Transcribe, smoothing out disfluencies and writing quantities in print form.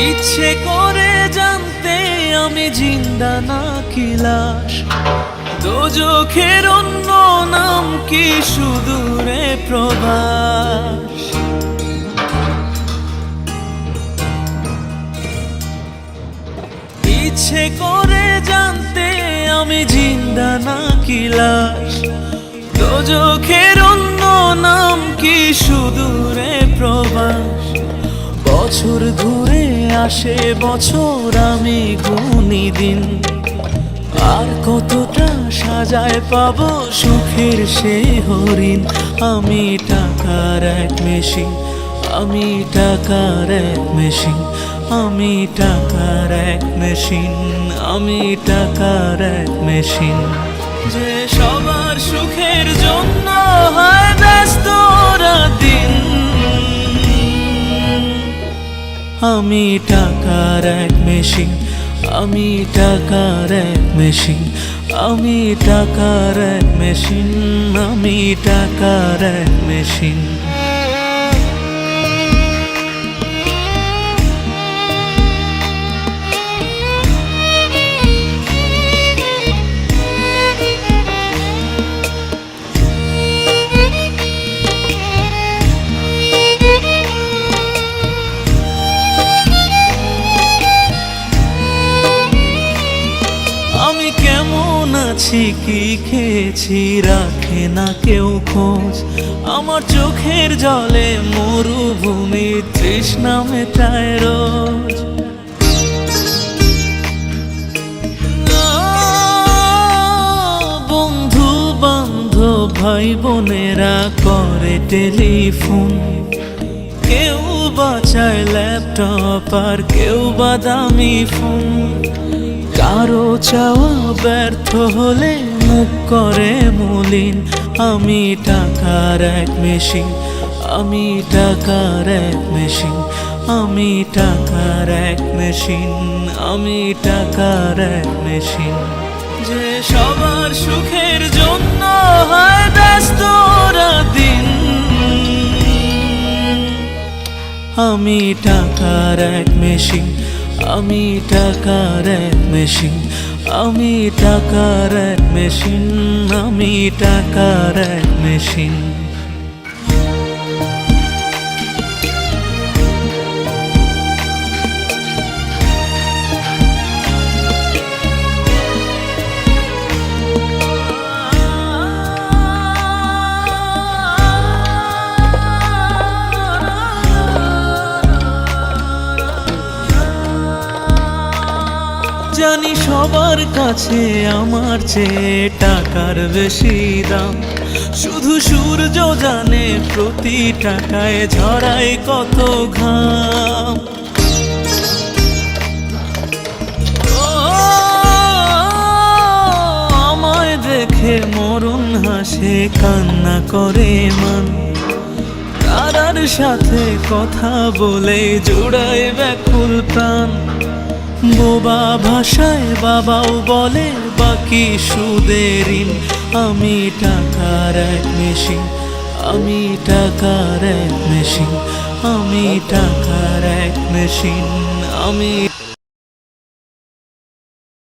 ইচ্ছে করে জানতে আমি জিন্দা নাকি লাশ, দোজখের অন্য নাম কি সুদূরে প্রবাস। ইচ্ছে করে জানতে আমি জিন্দা নাকি লাশ, দোজখের অন্য নাম কি সুদূরে প্রবাস। বছর ঘুরে আসে বছর, আমি গুনি দিন, আর কতটা সাজায় পাবো সুখের সেই হরিণ। আমি টাকার এক মেশিন, আমি টাকার এক মেশিন, আমি টাকার এক মেশিন, আমি টাকার এক মেশিন। যে সবার সুখের জন্য হয় ব্যস্ত দিন, আমি টাকার এক মেশিন, আমি টাকার এক মেশিন, আমি টাকার এক মেশিন, আমি টাকার এক মেশিন। আমি কেমন আছি কি খেয়েছি রাখে না কেউ খোঁজ, আমার চোখের জলে মরুভূমি তৃষ্ণা মেটায় রোজ। বন্ধু বান্ধব ভাই বোনেরা করে টেলিফোন, কেউ বাঁচায় ল্যাপটপ আর কেউ বা দামি ফোন। কারো চাওয়া ব্যর্থ হলে মুখ করে মলিন, আমি টাকার এক মেশিন, আমি টাকার এক মেশিন, আমি টাকার এক মেশিন, আমি টাকার এক মেশিন। যে সবার সুখের জন্য হয় ব্যস্ত দিন, আমি টাকার এক মেশিন, আমি টাকার এক মেশিন, আমি টাকার এক মেশিন, আমি টাকার এক মেশিন। জানি সবার কাছে আমার চেয়ে টাকার বেশি দাম, শুধু সূর্য জানে প্রতি টাকায় ঝরায় কত ঘাম। আমায় দেখে মরণ হাসে কান্না করে মান, তারার সাথে কথা বলে জোড়ায় ব্যাকুল প্রাণ। বোবা ভাষায় বাবাও বলে বাকি সুদের ঋণ, আমি টাকার এক মেশিন, আমি টাকার এক মেশিন, আমি টাকার এক মেশিন, আমি